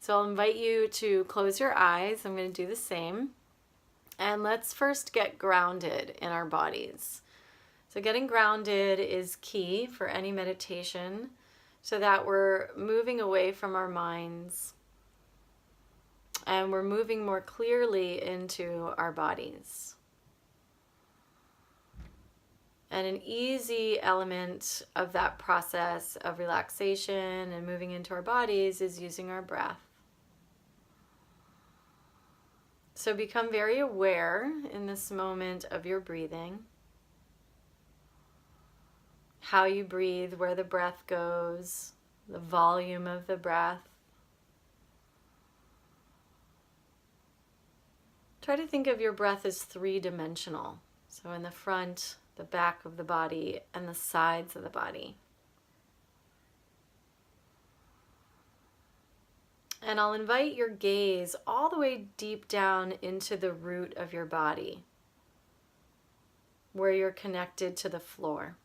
So I'll invite you to close your eyes. I'm going to do the same. And let's first get grounded in our bodies. So getting grounded is key for any meditation so that we're moving away from our minds and we're moving more clearly into our bodies. And an easy element of that process of relaxation and moving into our bodies is using our breath. So become very aware in this moment of your breathing, how you breathe, where the breath goes, the volume of the breath. Try to think of your breath as three-dimensional. So in the front, the back of the body, and the sides of the body. And I'll invite your gaze all the way deep down into the root of your body, where you're connected to the floor.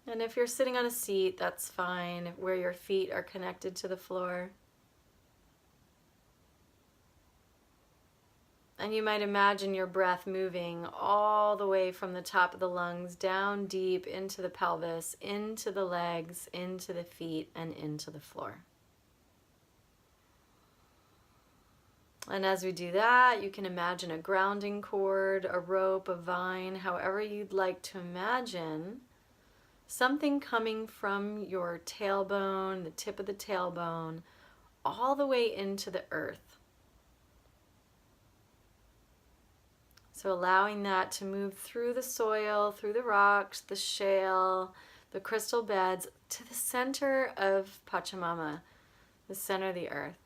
And if you're sitting on a seat, that's fine, where your feet are connected to the floor. And you might imagine your breath moving all the way from the top of the lungs down deep into the pelvis, into the legs, into the feet, and into the floor. And as we do that, you can imagine a grounding cord, a rope, a vine, however you'd like to imagine something coming from your tailbone, the tip of the tailbone, all the way into the earth. So allowing that to move through the soil, through the rocks, the shale, the crystal beds, to the center of Pachamama, the center of the earth.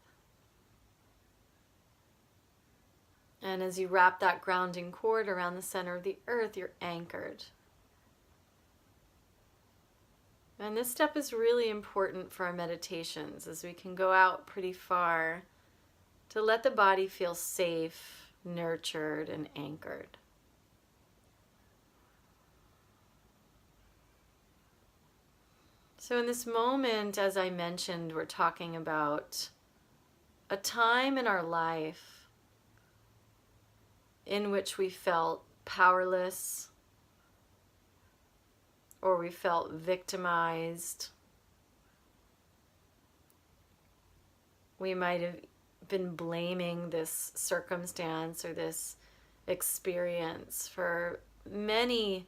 And as you wrap that grounding cord around the center of the earth, you're anchored. And this step is really important for our meditations, as we can go out pretty far to let the body feel safe, nurtured, and anchored. So in this moment, as I mentioned, we're talking about a time in our life in which we felt powerless, or we felt victimized. We might have been blaming this circumstance or this experience for many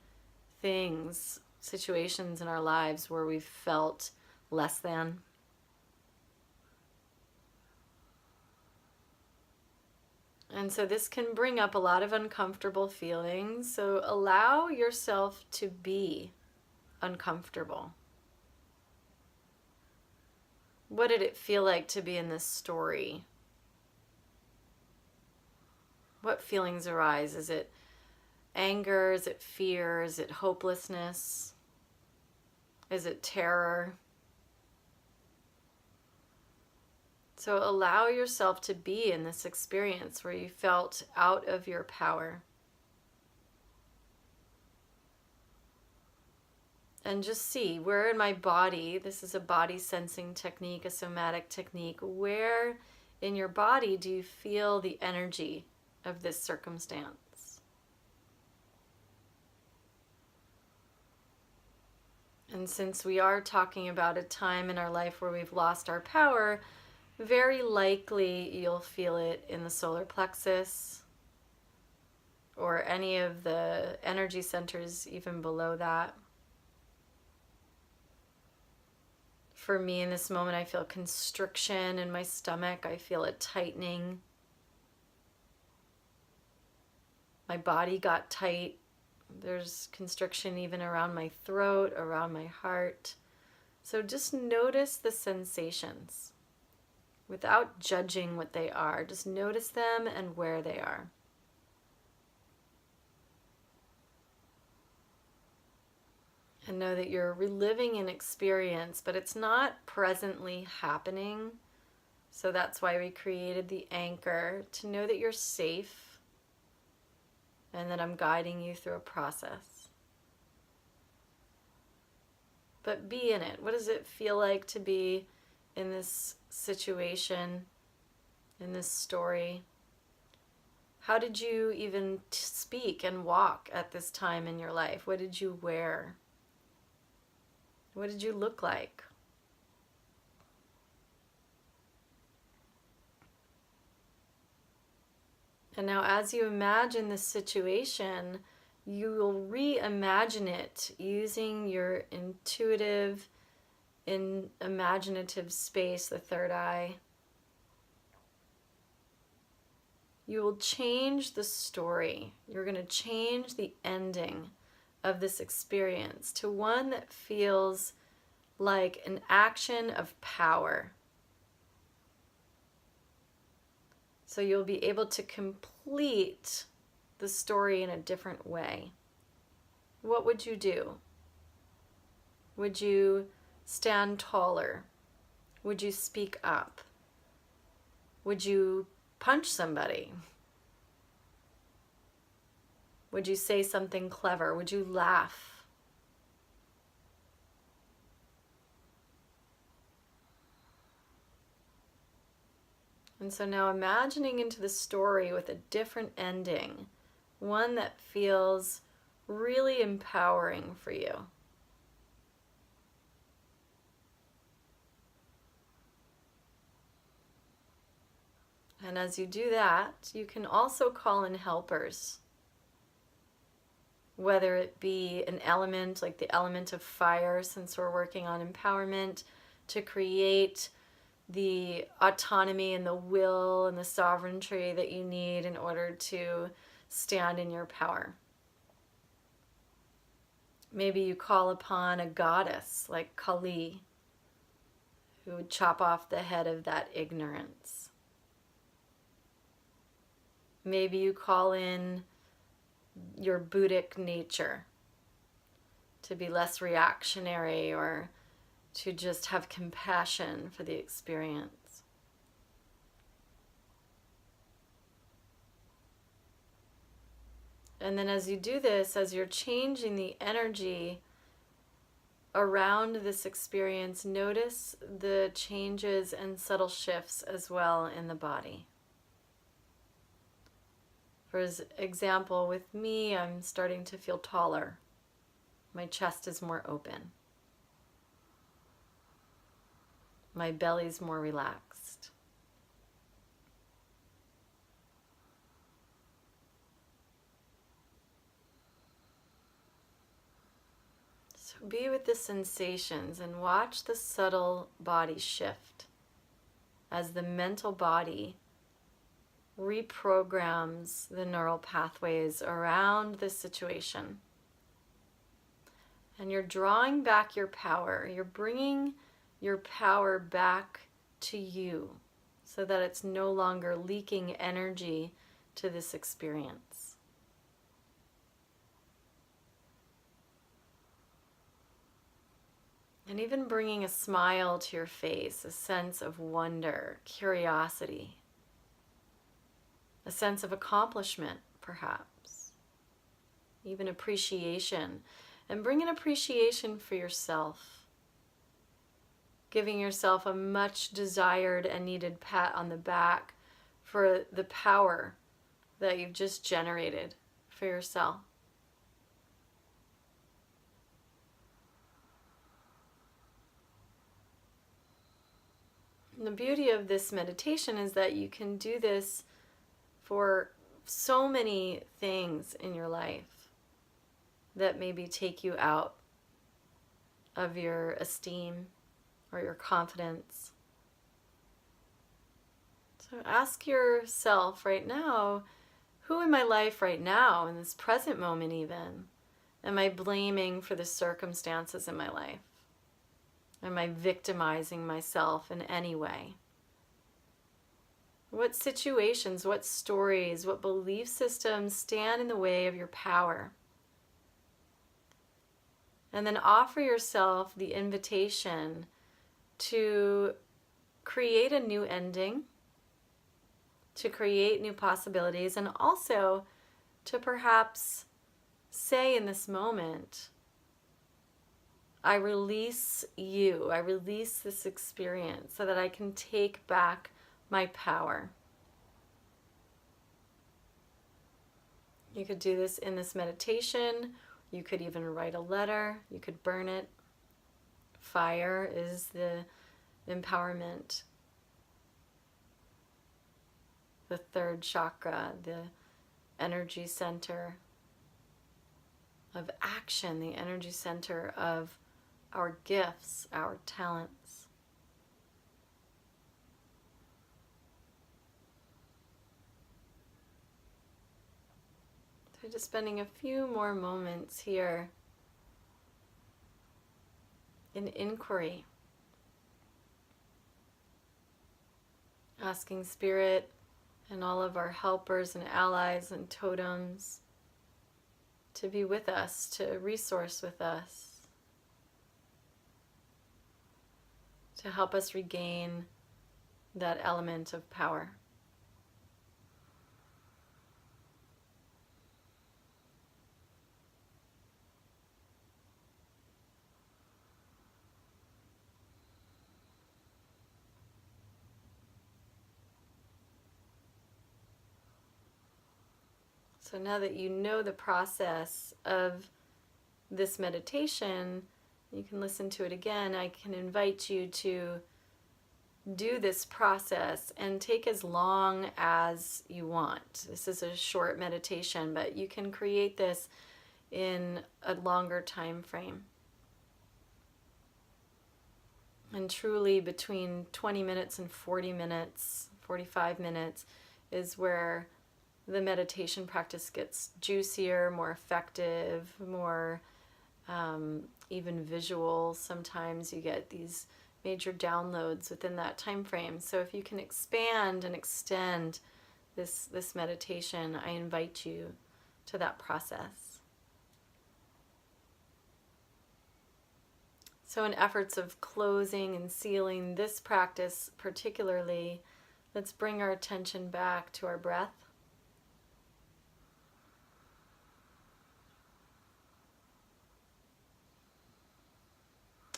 things, situations in our lives where we've felt less than. And so this can bring up a lot of uncomfortable feelings. So allow yourself to be uncomfortable. What did it feel like to be in this story? What feelings arise? Is it anger? Is it fear? Is it hopelessness? Is it terror? So allow yourself to be in this experience where you felt out of your power. And just see, where in my body, this is a body sensing technique, a somatic technique, where in your body do you feel the energy of this circumstance? And since we are talking about a time in our life where we've lost our power, very likely you'll feel it in the solar plexus or any of the energy centers even below that. For me in this moment, I feel constriction in my stomach. I feel a tightening. My body got tight. There's constriction even around my throat, around my heart. So just notice the sensations without judging what they are. Just notice them and where they are. And know that you're reliving an experience, but it's not presently happening. So that's why we created the anchor, to know that you're safe and that I'm guiding you through a process. But be in it. What does it feel like to be in this situation, in this story? How did you even speak and walk at this time in your life? What did you wear? What did you look like? And now as you imagine this situation, you will reimagine it using your intuitive, imaginative space, the third eye. You will change the story. You're going to change the ending of this experience to one that feels like an action of power. So you'll be able to complete the story in a different way. What would you do? Would you stand taller? Would you speak up? Would you punch somebody? Would you say something clever? Would you laugh? And so now imagining into the story with a different ending, one that feels really empowering for you. And as you do that, you can also call in helpers. Whether it be an element like the element of fire, since we're working on empowerment, to create the autonomy and the will and the sovereignty that you need in order to stand in your power. Maybe you call upon a goddess like Kali, who would chop off the head of that ignorance. Maybe you call in your Buddhic nature to be less reactionary or to just have compassion for the experience. And then as you do this, as you're changing the energy around this experience, notice the changes and subtle shifts as well in the body. For example, with me, I'm starting to feel taller. My chest is more open. My belly's more relaxed. So be with the sensations and watch the subtle body shift as the mental body reprograms the neural pathways around this situation. And you're drawing back your power. You're bringing your power back to you so that it's no longer leaking energy to this experience. And even bringing a smile to your face, a sense of wonder, curiosity, a sense of accomplishment, perhaps, even appreciation. And bring an appreciation for yourself. Giving yourself a much desired and needed pat on the back for the power that you've just generated for yourself. And the beauty of this meditation is that you can do this for so many things in your life that maybe take you out of your esteem or your confidence. So ask yourself right now, who in my life right now, in this present moment even, am I blaming for the circumstances in my life? Am I victimizing myself in any way? What situations, what stories, what belief systems stand in the way of your power? And then offer yourself the invitation to create a new ending, to create new possibilities, and also to perhaps say in this moment, I release you. I release this experience so that I can take back my power. You could do this in this meditation. You could even write a letter. You could burn it. Fire is the empowerment. The third chakra, the energy center of action, the energy center of our gifts, our talents. So just spending a few more moments here in inquiry, asking Spirit and all of our helpers and allies and totems to be with us, to resource with us, to help us regain that element of power. So now that you know the process of this meditation, you can listen to it again. I can invite you to do this process and take as long as you want. This is a short meditation, but you can create this in a longer time frame. And truly between 20 minutes and 40 minutes, 45 minutes is where the meditation practice gets juicier, more effective, more even visual. Sometimes you get these major downloads within that time frame. So if you can expand and extend this meditation, I invite you to that process. So in efforts of closing and sealing this practice particularly, let's bring our attention back to our breath.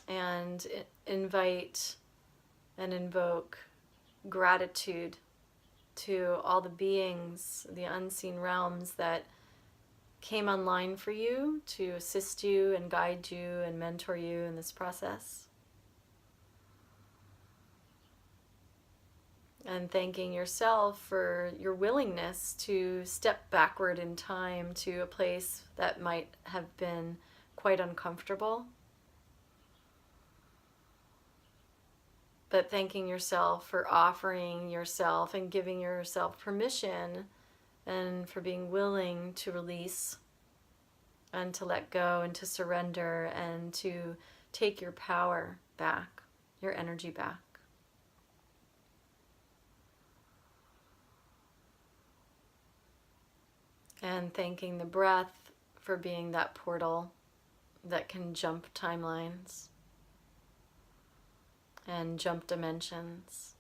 And invite and invoke gratitude to all the beings, the unseen realms that came online for you to assist you and guide you and mentor you in this process. And thanking yourself for your willingness to step backward in time to a place that might have been quite uncomfortable. But thanking yourself for offering yourself and giving yourself permission and for being willing to release and to let go and to surrender and to take your power back, your energy back. And thanking the breath for being that portal that can jump timelines and jump dimensions.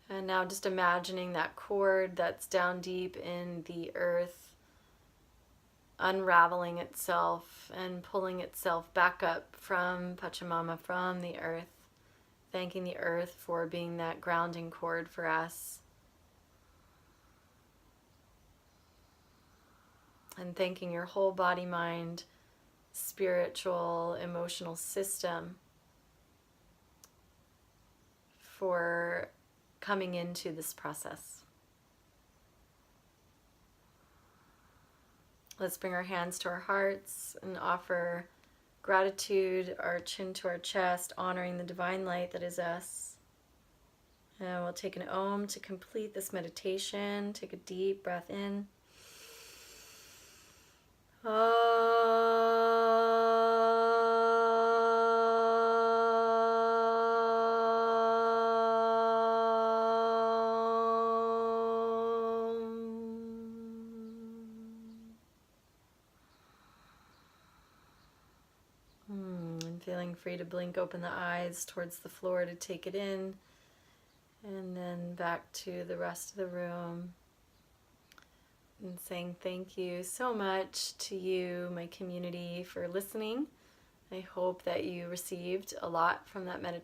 And now just imagining that cord that's down deep in the earth, unraveling itself and pulling itself back up from Pachamama, from the earth, thanking the earth for being that grounding cord for us. And thanking your whole body, mind, spiritual, emotional system for coming into this process. Let's bring our hands to our hearts and offer gratitude, our chin to our chest, honoring the divine light that is us. And we'll take an Om to complete this meditation. Take a deep breath in. And feeling free to blink open the eyes towards the floor to take it in, and then back to the rest of the room. and saying thank you so much to you, my community, for listening. I hope that you received a lot from that meditation.